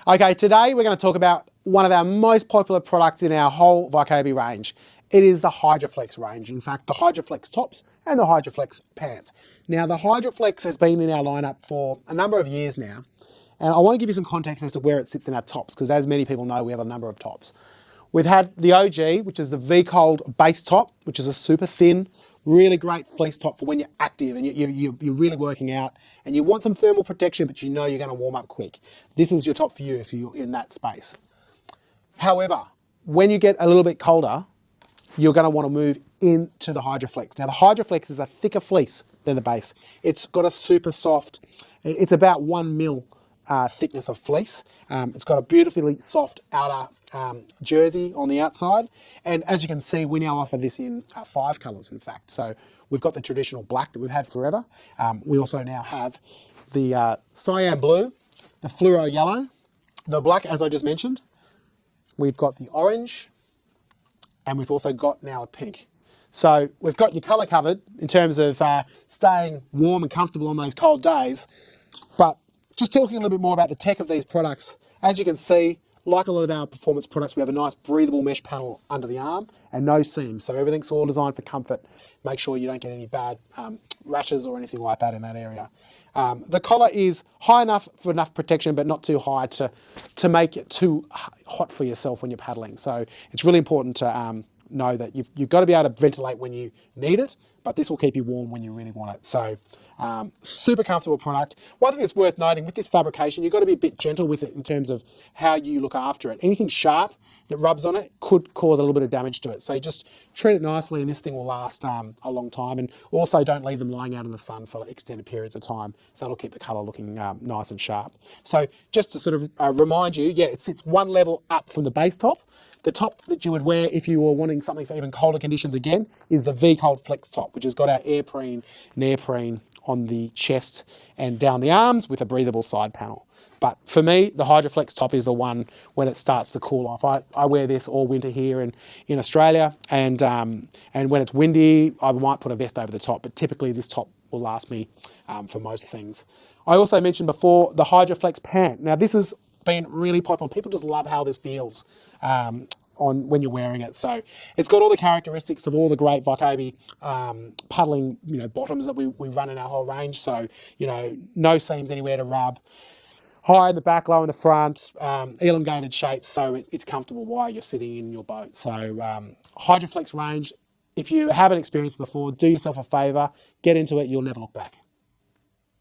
Okay, today we're going to talk about one of our most popular products in our whole Vaikobi range. It is the Hydroflex range. In fact, the Hydroflex tops and the Hydroflex pants. Now, the Hydroflex has been in our lineup for a number of years now, and I want to give you some context as to where it sits in our tops, because as many people know, we have a number of tops. We've had the OG, which is the V-Cold base top, which is a super thin, really great fleece top for when you're active and you're really working out and you want some thermal protection, but you know you're going to warm up quick. This is your top for you if you're in that space. However, when you get a little bit colder, you're going to want to move into the Hydroflex. Now, the Hydroflex is a thicker fleece than the base. It's got a super soft, it's about 1 mil thickness of fleece. It's got a beautifully soft outer jersey on the outside. And as you can see, we now offer this in 5 colours, in fact. So we've got the traditional black that we've had forever. We also now have the cyan blue, the fluoro yellow, the black, as I just mentioned. We've got the orange, and we've also got now a pink. So we've got your colour covered in terms of staying warm and comfortable on those cold days. But just talking a little bit more about the tech of these products, as you can see, like a lot of our performance products, we have a nice breathable mesh panel under the arm and no seams. So everything's all designed for comfort. Make sure you don't get any bad rashes or anything like that in that area. The collar is high enough for enough protection, but not too high to make it too hot for yourself when you're paddling. So it's really important to know that you've got to be able to ventilate when you need it, but this will keep you warm when you really want it. So super comfortable product. One thing that's worth noting with this fabrication, you've got to be a bit gentle with it in terms of how you look after it. Anything sharp that rubs on it could cause a little bit of damage to it. So just treat it nicely and this thing will last a long time. And also don't leave them lying out in the sun for extended periods of time. That'll keep the colour looking nice and sharp. So just to sort of remind you, yeah, it sits one level up from the base top. The top that you would wear if you were wanting something for even colder conditions again is the V-Cold Flex top, which has got our airprene, neoprene on the chest and down the arms with a breathable side panel. But for me, the Hydroflex top is the one when it starts to cool off. I wear this all winter here in Australia, and when it's windy, I might put a vest over the top, but typically this top will last me for most things. I also mentioned before the Hydroflex pant. Now this has been really popular. People just love how this feels on when you're wearing it. So it's got all the characteristics of all the great Vaikobi paddling, bottoms that we run in our whole range. So, no seams anywhere to rub. High in the back, low in the front, elongated shape, so it's comfortable while you're sitting in your boat. So Hydroflex range, if you haven't experienced it before, do yourself a favour, get into it, you'll never look back.